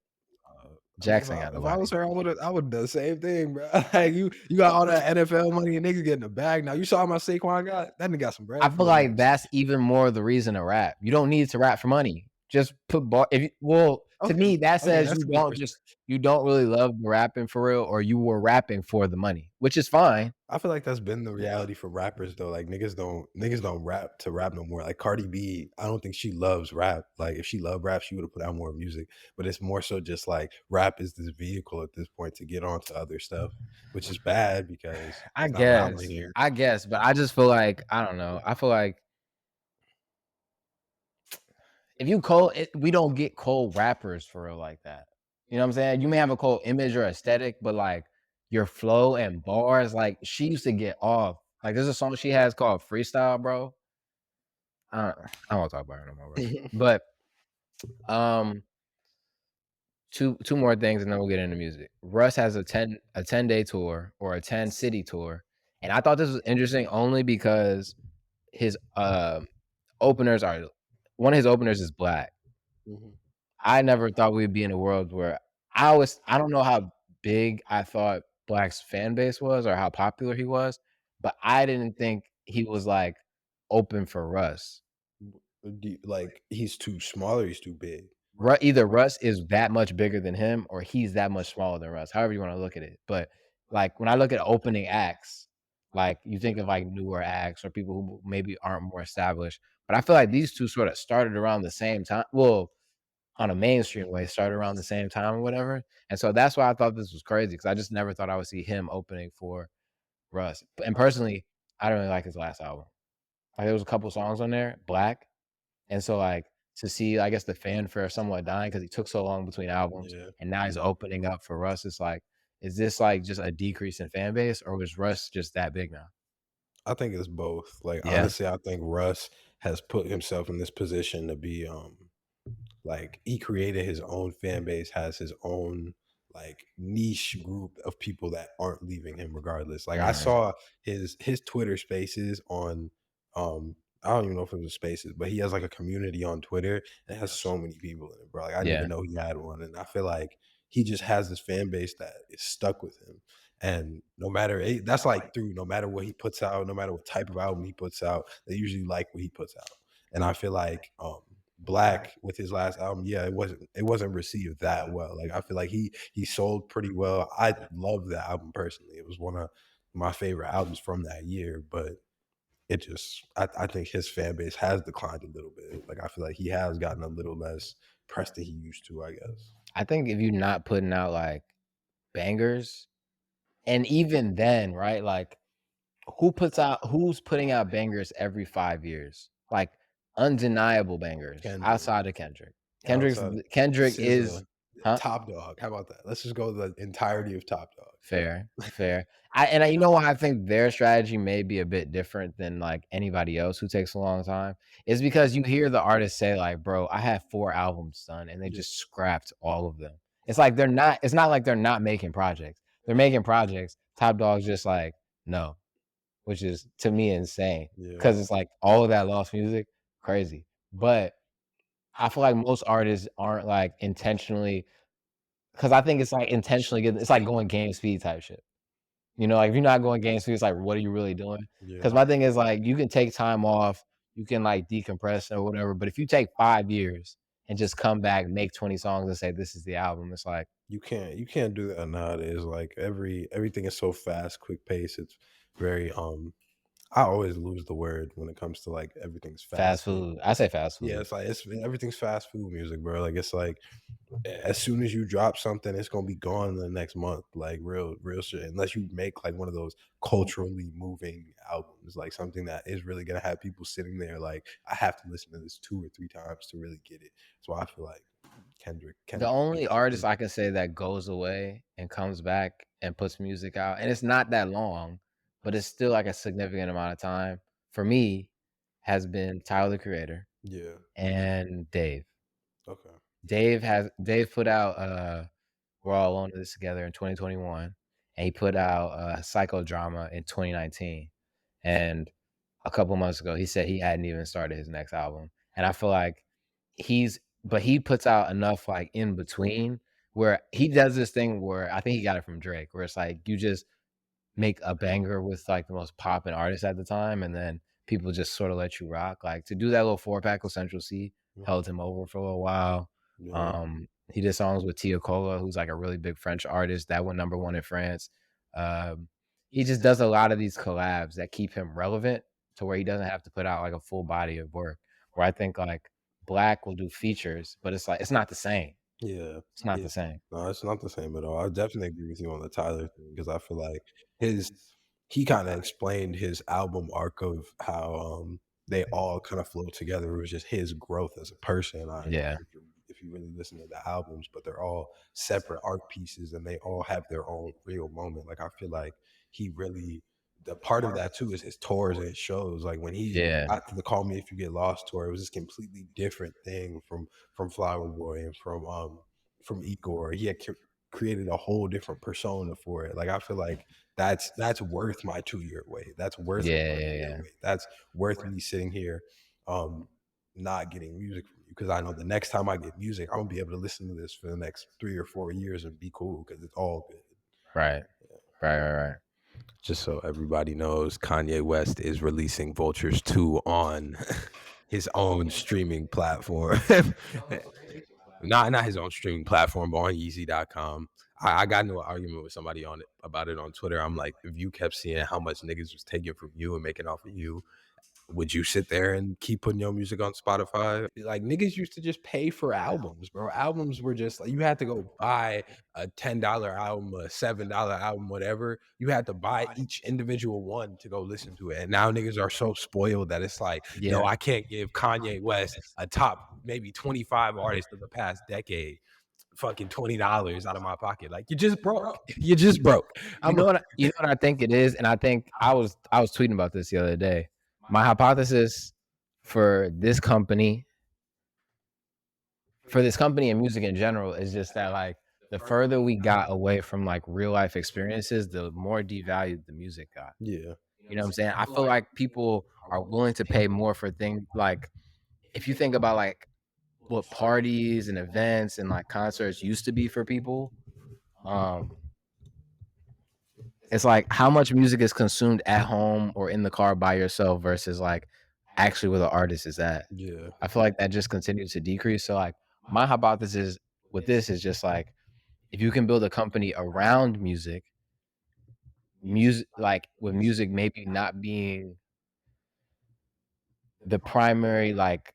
I mean, Jackson got if I nobody. was her, I would've done the same thing, bro. Like, you got all that NFL money and niggas getting a bag now. You saw how much Saquon got? That nigga got some I bread feel for his like ass. that's even more the reason to rap. You don't need to rap for money. Just put bar if you well, to Okay, me, that okay, says that's a good perspective. you don't really love rapping for real, or you were rapping for the money, which is fine. I feel like that's been the reality for rappers though. Like niggas don't rap to rap no more. Like Cardi B, I don't think she loves rap. Like if she loved rap, she would have put out more music. But it's more so just like rap is this vehicle at this point to get on to other stuff, which is bad because I it's not what I want to guess. hear. I guess, but I just feel like I don't know. I feel like if you cold, we don't get cold rappers for real like that. You know what I'm saying? You may have a cold image or aesthetic, but like your flow and bars, like she used to get off. Like there's a song she has called Freestyle, bro. I don't want to talk about her no more, bro. But um, two more things, and then we'll get into music. Russ has a 10-day tour or a 10-city tour, and I thought this was interesting only because his openers are one of his openers is Black. Mhm. I never thought we'd be in a world where I don't know how big I thought Black's fan base was or how popular he was, but I didn't think he was, like, open for Russ. Like he's too small or he's too big? Either Russ is that much bigger than him or he's that much smaller than Russ, however you wanna look at it, but, like, when I look at opening acts, like, you think of, like, newer acts or people who maybe aren't more established, but I feel like these 2 sorta started around the same time, well, on a mainstream way, started around the same time or whatever, and so that's why I thought this was crazy because I just never thought I would see him opening for Russ, and personally, I don't really like his last album. Like, there was a couple songs on there, Black, and so, like, to see, I guess, the fanfare somewhat dying because he took so long between albums, Yeah. and now he's opening up for Russ, it's like, is this, like, just a decrease in fan base, or was Russ just that big now? I think it's both. Like, Yeah? honestly, I think Russ has put himself in this position to be, like, he created his own fan base, has his own, like, niche group of people that aren't leaving him regardless. Like, I Mhm. saw his Twitter Spaces on, I don't even know if it was Spaces, but he has, like, a community on Twitter that has so many people in it, bro. Like, I didn't Yeah. even know he had one, and I feel like he just has this fan base that is stuck with him. And no matter that's like through no matter what he puts out, no matter what type of album he puts out, they usually like what he puts out. And I feel like Black with his last album, yeah, it wasn't received that well. Like I feel like he sold pretty well. I love that album personally. It was one of my favorite albums from that year, but it just I think his fan base has declined a little bit. Like I feel like he has gotten a little less press than he used to, I guess. I think if you're not putting out, like, bangers, and even then, right, like, who's putting out bangers every 5 years? Like, undeniable bangers Kendrick. outside of Kendrick. Outside Kendrick is SZA, huh? Top Dog. How about that? Let's just go the entirety of Top Dog. Fair, fair. You know why I think their strategy may be a bit different than, like, anybody else who takes a long time, is because you hear the artist say, like, "Bro, I have 4 albums done," and they Yeah, just scrapped all of them. It's not like they're not making projects. They're making projects. Top Dog's just like, "No." Which is to me insane yeah. because it's like all of that lost music, crazy. But I feel like most artists aren't like intentionally because I think it's like intentionally getting it's like going game speed type shit. You know, like if you're not going game speed, it's like, what are you really doing? Yeah, Because my thing is like you can take time off, you can like decompress or whatever. But if you take 5 years and just come back, make 20 songs and say this is the album, it's like you can't do that nowadays. Like everything is so fast, quick pace. It's very I always lose the word when it comes to like everything's fast fast. food. I say fast Yeah, food. it's like it's everything's fast food music, bro. Like it's like as soon as you drop something, it's gonna be gone in the next month. Like real shit. Unless you make like one of those culturally moving albums, like something that is really gonna have people sitting there like, I have to listen to this 2 or 3 times to really get it. So I feel like The Kendrick only needs artist to I can say that goes away and comes back and puts music out, and it's not that long, but it's still like a significant amount of time for me, has been Tyler, the Creator, yeah. and Dave. Okay. Dave put out, We're All Alone in This Together in 2021, and he put out, Psychodrama in 2019, and a couple months ago, he said he hadn't even started his next album, and I feel like he puts out enough, like, in between where he does this thing where I think he got it from Drake, where it's like you just make a banger with, like, the most popping artist at the time, and then people just sorta let you rock, like, to do that little 4-pack with Central C Mhm. held him over for a little while. Yeah. He did songs with Tia Cola, who's, like, a really big French artist that went number 1 in France. Um, he just does a lot of these collabs that keep him relevant to where he doesn't have to put out, like, a full body of work, where I think, like, Black will do features, but it's like it's not the same. Yeah. It's not Yeah. the same. No, it's not the same at all. I definitely agree with you on the Tyler thing because I feel like his he kinda explained his album arc of how, they all kind of flow together. It was just his growth as a person. Yeah. If you really listen to the albums, but they're all separate art pieces and they all have their own real moment. Like I feel like he really the part of that too is his tours and his shows. Like when he Yeah. after the Call Me If You Get Lost tour, it was this completely different thing from Flower Boy and from Igor. He had created a whole different persona for it. Like I feel like that's worth my 2 year wait. That's worth a Yeah, 1 yeah, year yeah. wait. That's worth me sitting here um not getting music from you because I know the next time I get music, I'm gonna be able to listen to this for the next 3 or 4 years and be cool because it's all good. Right. Right, right, right. Just so everybody knows, Kanye West is releasing Vultures 2 on his own streaming platform. Not his own streaming platform, but on Yeezy.com. I got into an argument with somebody on it about it on Twitter. I'm like, if you kept seeing how much niggas was taking from you and making off of you, would you sit there and keep putting your music on Spotify? Like niggas used to just pay for albums, bro. Albums were just like you had to go buy a $10 album, a $7 album, whatever. You had to buy each individual one to go listen to it. And now niggas are so spoiled that it's like, yo, Yeah. I can't give Kanye West a top maybe 25 artists of the past decade fucking $20 out of my pocket. Like you just broke. You just broke. I'm You know what I think it is? And I think I was tweeting about this the other day. My hypothesis for this company, and music in general, is just that like the further we got away from like real life experiences, the more devalued the music got. yeah. You know what I'm saying? I feel like people are willing to pay more for things like if you think about like what parties and events and like concerts used to be for people, um, it's like how much music is consumed at home or in the car by yourself versus like actually where the artist is at. Yeah. I feel like that just continues to decrease. So like my hypothesis with this is just like if you can build a company around music like with music maybe not being the primary like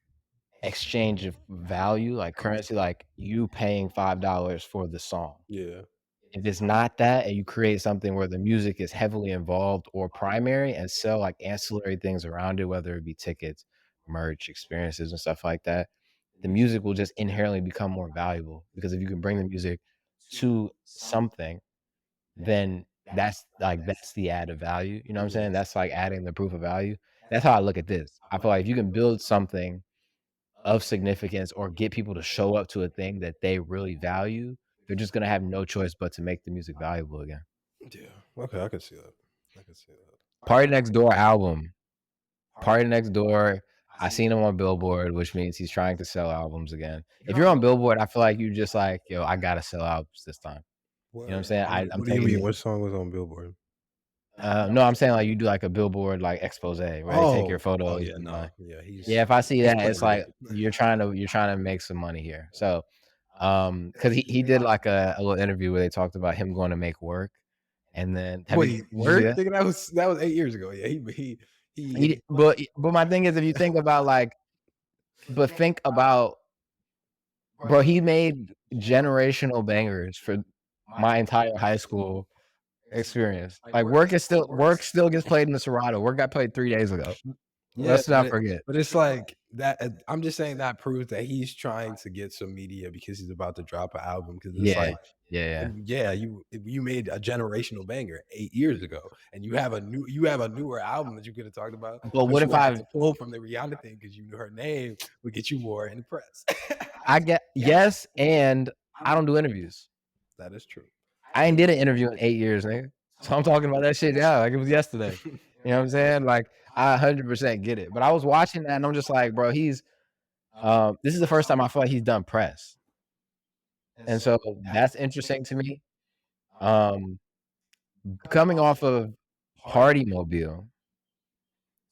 exchange of value, like currency, like you paying $5 for the song. Yeah. If it's not that and you create something where the music is heavily involved or primary and sell like ancillary things around it, whether it be tickets, merch, experiences, and stuff like that, the music will just inherently become more valuable because if you can bring the music to something, then that's the added value. You know what I'm saying? That's like adding the proof of value. That's how I look at this. I feel like if you can build something of significance or get people to show up to a thing that they really value, they're just gonna have no choice but to make the music valuable again. Yeah. Okay, I can see that. I can see that. Party Next Door album. Party Next Door. I seen him on Billboard, which means he's trying to sell albums again. If you're on Billboard, I feel like you just like, yo, I gotta sell albums this time. You know what I'm saying? I'm What do you taking mean? it. What song was on Billboard? No, I'm saying like you do like a Billboard like expose where they take your Oh photos yeah, and no, yeah, he's yeah, if I see he's that, putting it's it like in. you're trying to make some money here. So, because he did like a little interview where they talked about him going to make work, and then Wait, did you see work? that? Nigga, that was 8 years ago. Yeah, he But my thing is, if you think about like, but think about, bro, he made generational bangers for my entire high school experience. Like work still gets played in the Serato. Work got played 3 days ago. yeah, Let's not forget. but it's like that. I'm just saying that proves that he's trying to get some media because he's about to drop an album. Because it's Yeah, like, yeah, yeah, you made a generational banger 8 years ago, and you have a newer album that you could have talked about, But but what if you had I to pull from the Rihanna thing because you knew her name would get you more in the press. I get yes, and I don't do interviews. That is true. I ain't did an interview in 8 years, nigga. So I'm talking about that shit now like it was yesterday. You know what I'm saying? Like, I 100% get it. But I was watching that and I'm just like, bro, this is the first time I feel like he's done press. And so that's interesting to me. Um, coming off of Party Mobile,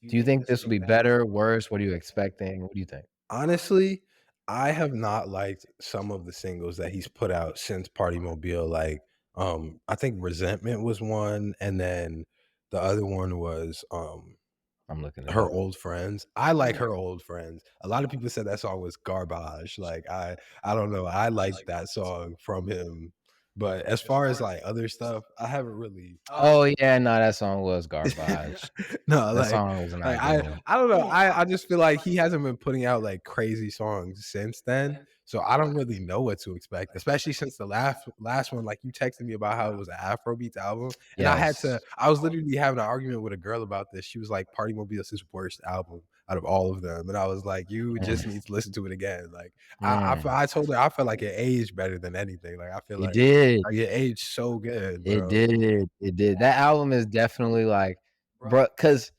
do you think this will be better, worse? What are you expecting? What do you think? Honestly, I have not liked some of the singles that he's put out since Party Mobile. Like, I think Resentment was one, and then the other one was I'm looking it Her up. Old Friends. I like Her Old Friends. A lot of people said that song was garbage. Like I don't know. I like that song from him. But as far as like other stuff, I haven't really. Oh yeah, no, that song was Yeah. garbage. No, That song was like not I good. I don't know. I just feel like he hasn't been putting out like crazy songs since then. So I don't really know what to expect, especially since the last one. Like you texted me about how it was an Afrobeats album, and Yes. I was literally having an argument with a girl about this. She was like, "Party Mobile is his worst album out of all of them," and I was like, "You just Mm, need to listen to it again." Like mm. I told her I felt like it aged better than anything. Like I feel It did. like it aged so good, It bro. did. It did. That album is definitely like, bro. Cause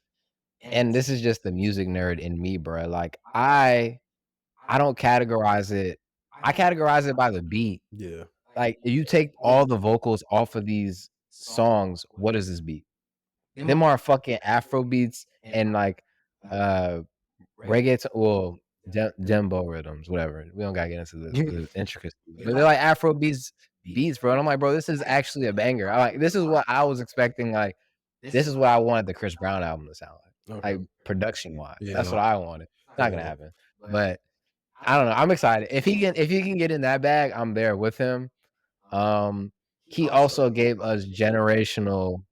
and this is just the music nerd in me, bro. Like I don't categorize it. I categorize it by the beat. Yeah. Like, if you take all the vocals off of these songs, what is this beat? Them are fucking Afro beats and like uh reggaeton, well, dembo rhythms, whatever. We don't gotta get into the intricacies, but they're like Afro beats, bro. And I'm like, bro, this is actually a banger. I like this is what I was expecting. Like, this is what I wanted the Chris Brown album to sound Okay. like production wise. That's Yeah. what I wanted. Not gonna Yeah. happen, but I don't know. I'm excited. If he can get in that bag, I'm there with him. Um, he also gave us generational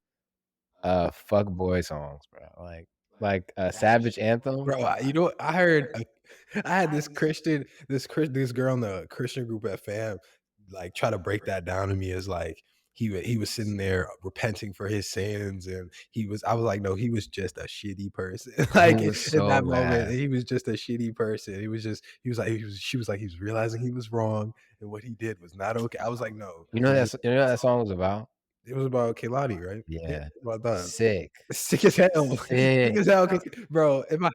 fuckboy songs, bro. Savage Anthem. Bro, you know what? I heard I had this girl in the Christian group at fam, like, try to break that down to me as, like, he was sitting there repenting for his sins, and I was like, "No, he was just a shitty person." He Like, was in so that moment, bad. he was just a shitty person. He was like she was like, "He was realizing he was wrong, and what he did was not okay." I was like, "No, he just." You know what that song was about? It was about Kehlani, right? Yeah, Yeah. about that. Sick. Sick as hell. Sick Sick. as hell, 'cause bro, if I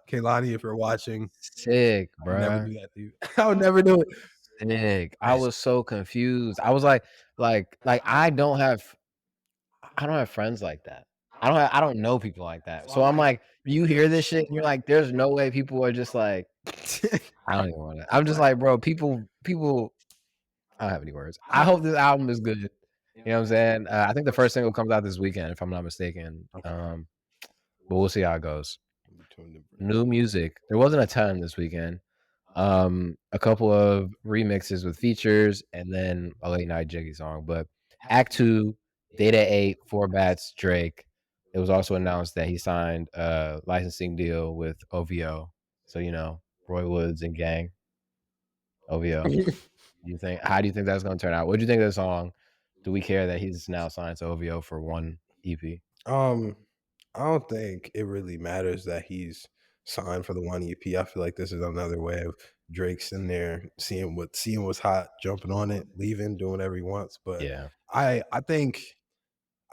Kehlani, if you're watching, Sick, I would never bruh. do that to you. I would never do it. Sick. I That's was so confused. I was like, I don't have friends like that. I don't know people like that. So I'm like, you hear this shit and you're like, there's no way people are just like, I don't even wanna I'm just like, bro, people I don't have any words. I hope this album is good. You know what I'm saying? I think the first single comes out this weekend, if I'm not mistaken. Okay. But we'll see how it goes. Let me turn the New music. There wasn't a ton this weekend. A couple of remixes with features and then a late night Jiggy song. But Act Two, Data 8, Four Bats, Drake. It was also announced that he signed a licensing deal with OVO. So, you know, Roy Woods and gang, OVO. How do you think that's gonna turn out? What do you think of the song? Do we care that he's now signed to OVO for one EP? Um, I don't think it really matters that he's signed for the one EP. I feel like this is another way of Drake sitting there seeing what's hot, jumping on it, leaving, doing whatever he wants. But Yeah. I think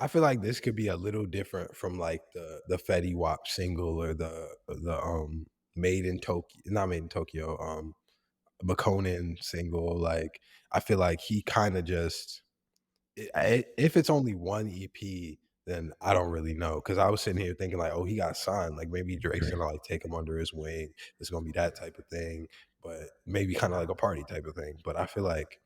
I feel like this could be a little different from like the Fetty Wap single or the Made in Tokyo, not Made in Tokyo, McConan single. Like I feel like he kind of just if it's only one EP, then I don't really know because I was sitting here thinking like, oh, he got signed. Like maybe Drake's gonna like take him under his wing. It's gonna be that type of thing, but maybe kind of like a party type of thing. But I feel like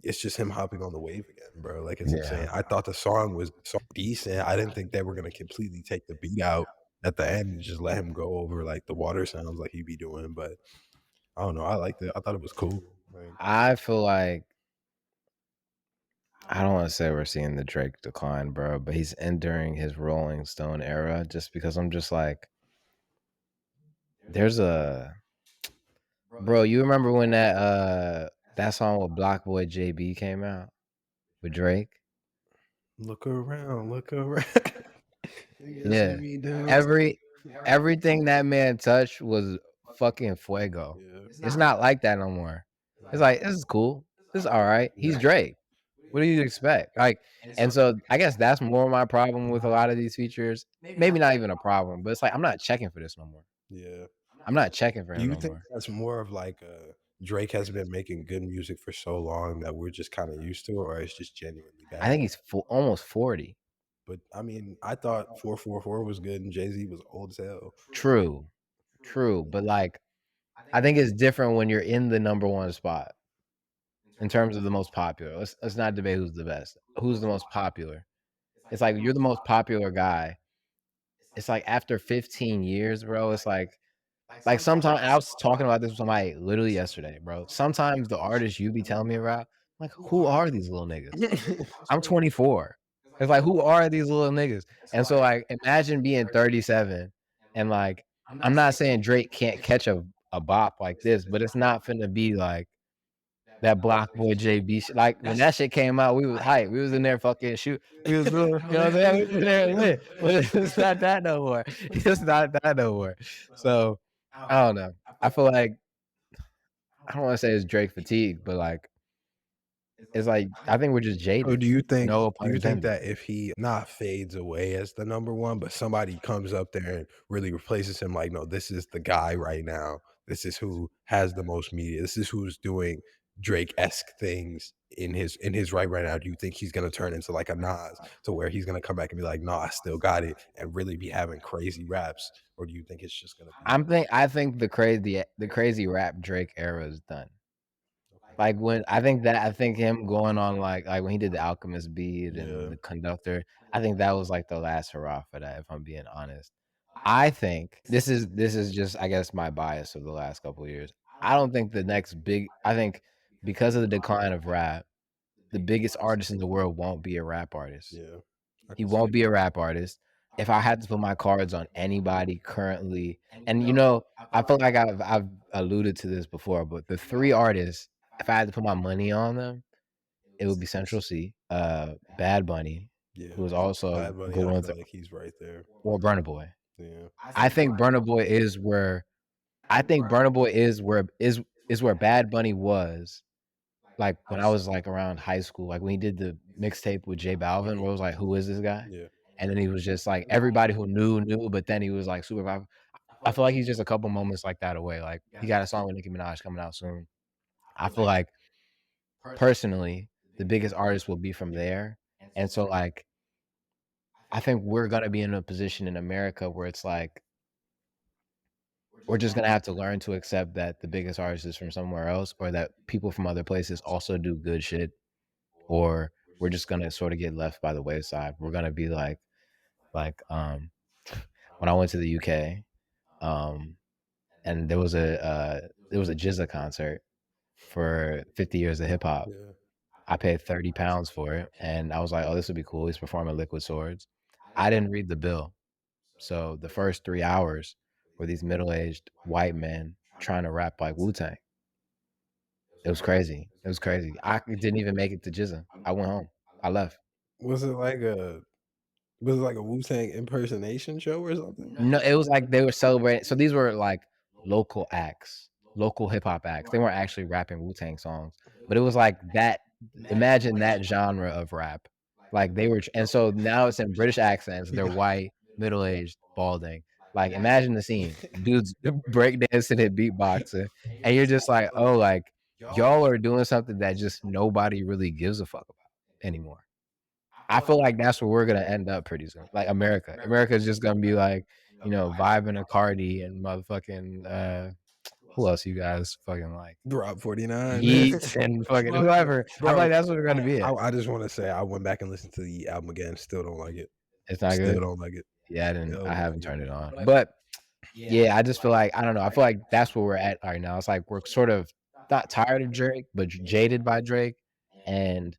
it's just him hopping on the wave again, bro. Like it's Yeah. insane. I thought the song was so decent. I didn't think they were gonna completely take the beat out at the end and just let him go over like the water sounds like he'd be doing. But I don't know. I liked it. I thought it was cool. Like, I feel like I don't wanna say we're seeing the Drake decline, bro, but he's entering his Rolling Stone era just because I'm just like, there's a bro, you remember when that song with Block Boy JB came out with Drake? look around, look around. You see Yeah. me doing Every everything that man touched was fucking fuego. yeah. It's not like that no more. It's like, "This is cool. This is alright. He's Drake. What do you expect?" Like, and so I guess that's more my problem with a lot of these features. Maybe not even a problem, but it's like, I'm not checking for this no more. Yeah. I'm not checking for Do him you no think more. that's more of like Drake has been making good music for so long that we're just kind of used to it, or it's just genuinely I bad? think he's almost 40. But I mean, I thought 444 was good and Jay Z was old as hell. True, true, but, like, I think it's different when you're in the number 1 spot in terms of the most popular. Let's not debate who's the best. Who's the most popular? It's like you're the most popular guy. It's like after 15 years, bro, it's like sometimes I was talking about this with somebody literally yesterday, bro. Sometimes the artists you be telling me about, Like, who are these little niggas? I'm So 24. It's like, who are these little niggas? And so, like, imagine being 37 and, like, I'm not saying Drake can't catch a bop like this, but it's not finna be like that Block Boy JB shit. Like, when that shit came out, we was hype. We was in there fucking shoot. We was doing, you know what I'm saying? We was in there lit. But it's not that no more. It's not that no more. So, I don't know. I feel like I don't wanna say it's Drake fatigue, but, like, it's like, I think we're just So jaded. No do pun you think intended. that if he not fades away as the number one, but somebody comes up there and really replaces him, like, no, this is the guy right now. This is who has the most media. This is who's doing Drake-esque things in his right now. Do you think he's gonna turn into like a Nas to where he's gonna come back and be like, no, I still got it and really be having crazy raps? Or do you think it's just gonna be I think the crazy rap Drake era is done. Like, when I think him going on, like, when he did the Alchemist beat and yeah. the Conductor, I think that was, like, the last hurrah for that, if I'm being honest. I think this is just, I guess, my bias of the last couple of years. I think because of the decline of rap, the biggest artist in the world won't be a rap artist. Yeah. I He can see won't be a that. rap artist. If I had to put my cards on anybody currently, and, you know, I feel like I've alluded to this before, but the 3 artists, if I had to put my money on them, it would be Central C, Bad Bunny, Yeah. who is also Bad Bunny, I going feel through, like he's right there. or Burna Boy. Yeah. I think Burna Boy is where I think Burna Boy is where Bad Bunny was, like, when I was, like, around high school, like, when he did the mixtape with J Balvin, where it was like, "Who is this guy?" Yeah. And then he was just like, everybody who knew, but then he was, like, super pop. I feel like he's just a couple moments like that away, like, he got a song with Nicki Minaj coming out soon. I feel like, personally, the biggest artist will be from there, and so, like, I think we're gonna be in a position in America where it's like, we're just gonna have to learn to accept that the biggest artist is from somewhere else, or that people from other places also do good shit, or we're just gonna sorta get left by the wayside. We're gonna be like, when I went to the UK, um, and there was a GZA concert for 50 years of hip hop. Yeah. I paid £30 for it, and I was like, "Oh, this would be cool." He's performing Liquid Swords. I didn't read the bill, so the first 3 hours were these middle-aged white men trying to rap like Wu-Tang. It was crazy. It was crazy. I didn't even make it to GZA. I went home. I left. Was it like a was it like a Wu-Tang impersonation show or something? No, it was like they were celebrating, so these were, like, local acts, local hip hop acts. They weren't actually rapping Wu-Tang songs, but it was like that, imagine that genre of rap. Like, they were, and so now it's in British accents, they're white, middle-aged, balding. Like, imagine the scene. Dudes breakdancing and beatboxing, and you're just like, "Oh, like, y'all are doing something that just nobody really gives a fuck about anymore." I feel like that's where we're gonna end up pretty soon. Like, America. America's just gonna be like, you know, vibing a Cardi and motherfucking, who else you guys fucking like? Drop 49. Yeats and fucking whoever. I feel like Bro, that's what we're gonna be at. I just wanna say I went back and listened to the album again, still don't like it. It's not Still good? don't like it. Yeah, Still I don't like haven't it. turned it on. But, yeah, I just feel like, I don't know, I feel like that's where we're at right now. It's like we're sort of not tired of Drake, but jaded by Drake, and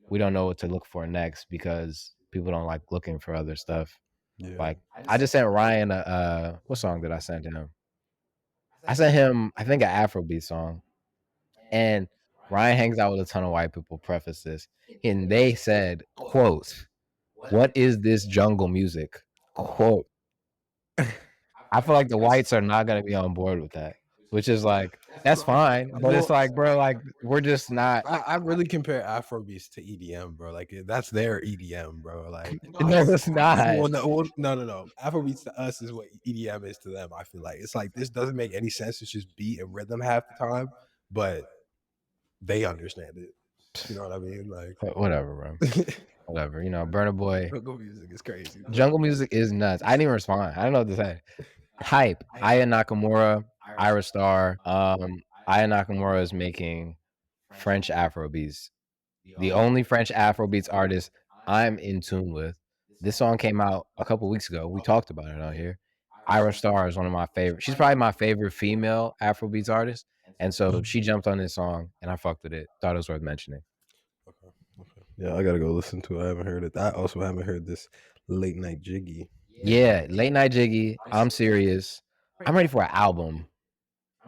we don't know what to look for next because people don't like looking for other stuff. Yeah. Like, I just sent Ryan what song did I send him? I sent him, I think, an Afrobeat song, and Ryan hangs out with a ton of white people, preface this, and they said, quote, "What is this jungle music?" Quote. I feel like the whites are not gonna be on board with that, which is like, that's fine, but it's Well, like, bro, like, we're just not. I really compare Afrobeats to EDM, bro. Like that's their EDM, bro. Like No, it's not. no. Afrobeats to us is what EDM is to them. I feel like it's like this doesn't make any sense. It's just beat and rhythm half the time, but they understand it. You know what I mean? Like Whatever, bro. Whatever. You know, Burna Boy. jungle music is crazy. Jungle music is nuts. I didn't even respond. I don't know what to say. Hype. Aya Nakamura, Ira Star. Aya Nakamura is making French Afrobeats. The only French Afrobeats artist I'm in tune with. This song came out a couple weeks ago. We talked about it on here. Ira Star is one of my favorite. She's probably my favorite female Afrobeats artist. And so she jumped on this song and I fucked with it. Thought it was worth mentioning. Yeah, I gotta go listen to it. I haven't heard it. I also haven't heard this Late Night Jiggy. Yeah, Late Night Jiggy, I'm Serious. I'm ready for an album.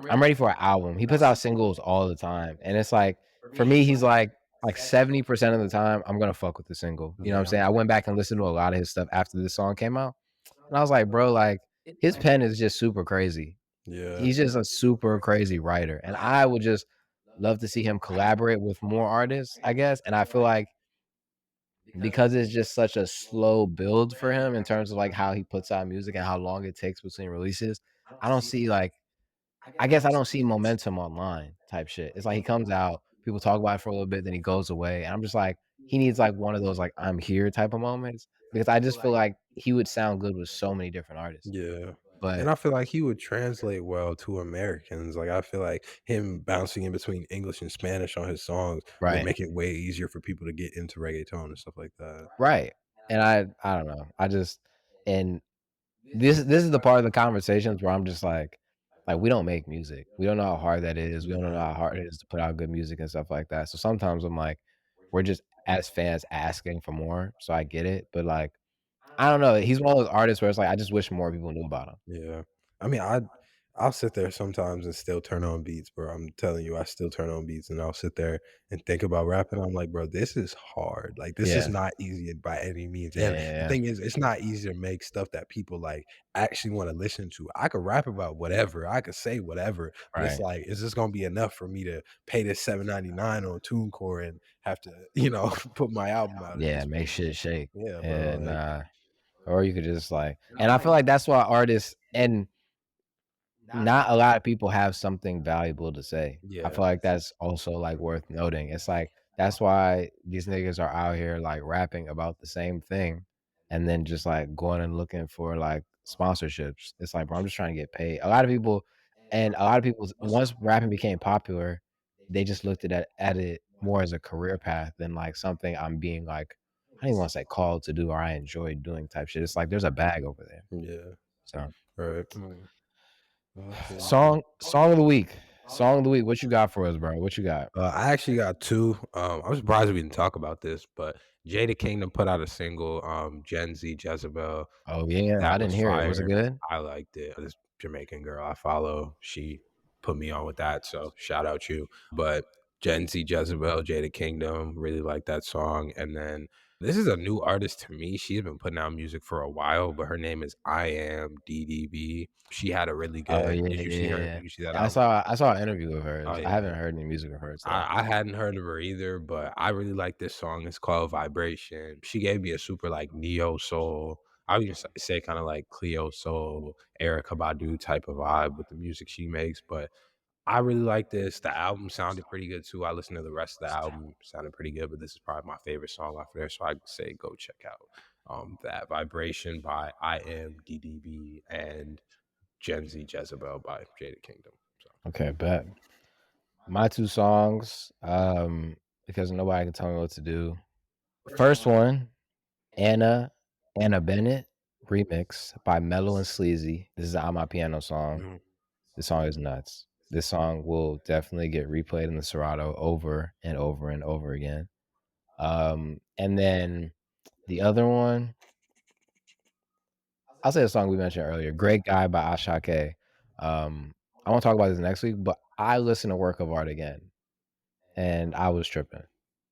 I'm ready for an album. He puts out singles all the time, and it's like for me, he's like 70% of the time, I'm gonna fuck with the single. You know what I'm Yeah, saying? I went back and listened to a lot of his stuff after this song came out, and I was like, bro, like his pen is just super crazy. yeah, He's just a super crazy writer, and I would just love to see him collaborate with more artists, I guess. And I feel like because it's just such a slow build for him in terms of like how he puts out music and how long it takes between releases, I don't see like I guess I don't see momentum online type shit. It's like he comes out, people talk about it for a little bit, then he goes away. And I'm just like, he needs like one of those like I'm here type of moments because I just feel like he would sound good with so many different artists. yeah. And But I feel like he would translate well to Americans. Like I feel like him bouncing in between English and Spanish on his songs would right, make it way easier for people to get into reggaeton and stuff like that. right. And I don't know. I just and this is the part of the conversations where I'm just like we don't make music. We don't know how hard that is. We don't know Yeah, how hard it is to put out good music and stuff like that. So sometimes I'm like, we're just as fans asking for more. So I get it. But like, I don't know. He's one of those artists where it's like I just wish more people knew about him. yeah. I mean, I'll sit there sometimes and still turn on beats, bro. I'm telling you, I still turn on beats and I'll sit there and think about rapping. I'm like, bro, this is hard. Like, this is Yeah. not easy by any means. Yeah. And Yeah. the Yeah. thing is, it's not easy to make stuff that people like actually want to listen to. I could rap about whatever, I could say whatever, but it's Right. like, is this gonna be enough for me to pay this $7.99 on TuneCore and have to, put my album out at Yeah. this Make point? shit shake. Yeah, bro. And Like, or you could just like, and I feel like that's why artists and not a lot of people have something valuable to say. I yeah, feel like that's also, like, worth noting. It's like, that's why these niggas are out here, like, rapping about the same thing and then just, like, going and looking for, like, sponsorships. It's like, "Bro, I'm just trying to get paid." A lot of people once rapping became popular, they just looked at it more as a career path than, like, something I'm being, like, I don't even wanna say called to do or I enjoy doing type shit. It's like, there's a bag over there. yeah. So Right. Okay. Song of the week. Song of the week. What you got for us, bro? What you got? I actually got 2. I'm surprised we didn't talk about this, but Jada Kingdom put out a single, Gen Z Jezebel. Oh, yeah, I That didn't was hear it. Was it fire. good? I liked it. This Jamaican girl I follow, she put me on with that, so shout out you. But Gen Z Jezebel, Jada Kingdom, really like that song. And then this is a new artist to me. She's been putting out music for a while, but her name is I Am DDB. She had a really Oh, good. yeah, Did you see her? yeah, Did you see that yeah. album? I saw an interview of Oh hers. I yeah. haven't heard any music of hers, though. I hadn't heard of her either, but I really like this song. It's called Vibration. She gave me a super like neo soul. I would just say kind of like Cleo Soul, Erica Badu type of vibe with the music she makes. But I really like this. The album sounded pretty good too. I listened to the rest of the album, sounded pretty good, but this is probably my favorite song off there. So I'd say go check out that Vibration by I Am DDB and Gen Z Jezebel by Jada Kingdom. So Okay, bet. My 2 songs, because nobody can tell me what to do. First one, Anna Bennett remix by Mellow and Sleazy. This is a On My Piano song. mhm. This song is nuts. This song will definitely get replayed in the Serato over and over and over again. And then the other one, I'll say a song we mentioned earlier, "Great Guy" by Asake. I won't talk about this next week, but I listened to Work of Art again, and I was tripping.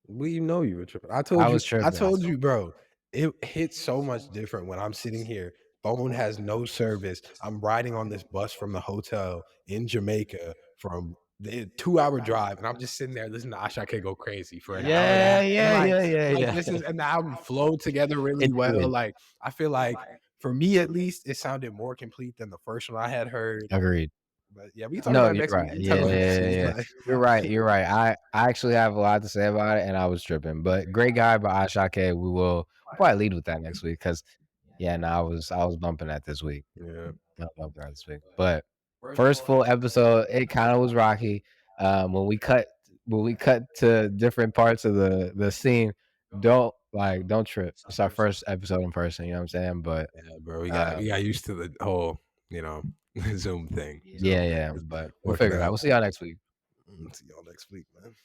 We know you were tripping. I was tripping. I told you, bro, it hits so much different when I'm sitting here. Phone has no service. I'm riding on this bus from the hotel in Jamaica from the 2-hour drive, and I'm just sitting there listening to Ashake go crazy for an hour and a Yeah, half. And yeah, yeah, yeah, yeah. this is and the album flowed together really It well. did. Like I feel like for me at least, it sounded more complete than the first one I had heard. Agreed. But yeah, we can talk No, about it you're next week. right. You Yeah, tell yeah, us what you yeah, see. yeah. Like, You're right, you're right. I actually have a lot to say about it, and I was tripping, but "Great Guy" by Asake, we'll probably lead with that next week because yeah, no, I was bumping that this week. yeah. I was bumping that this week. But first full episode, it kinda was rocky. When we cut to different parts of the scene, don't trip. It's our first episode in person, you know what I'm saying? But, Yeah, bro, we um got used to the whole, you know, Zoom thing. yeah, So yeah, it's but we'll working figure it out. out. We'll see y'all next week. See y'all next week, man.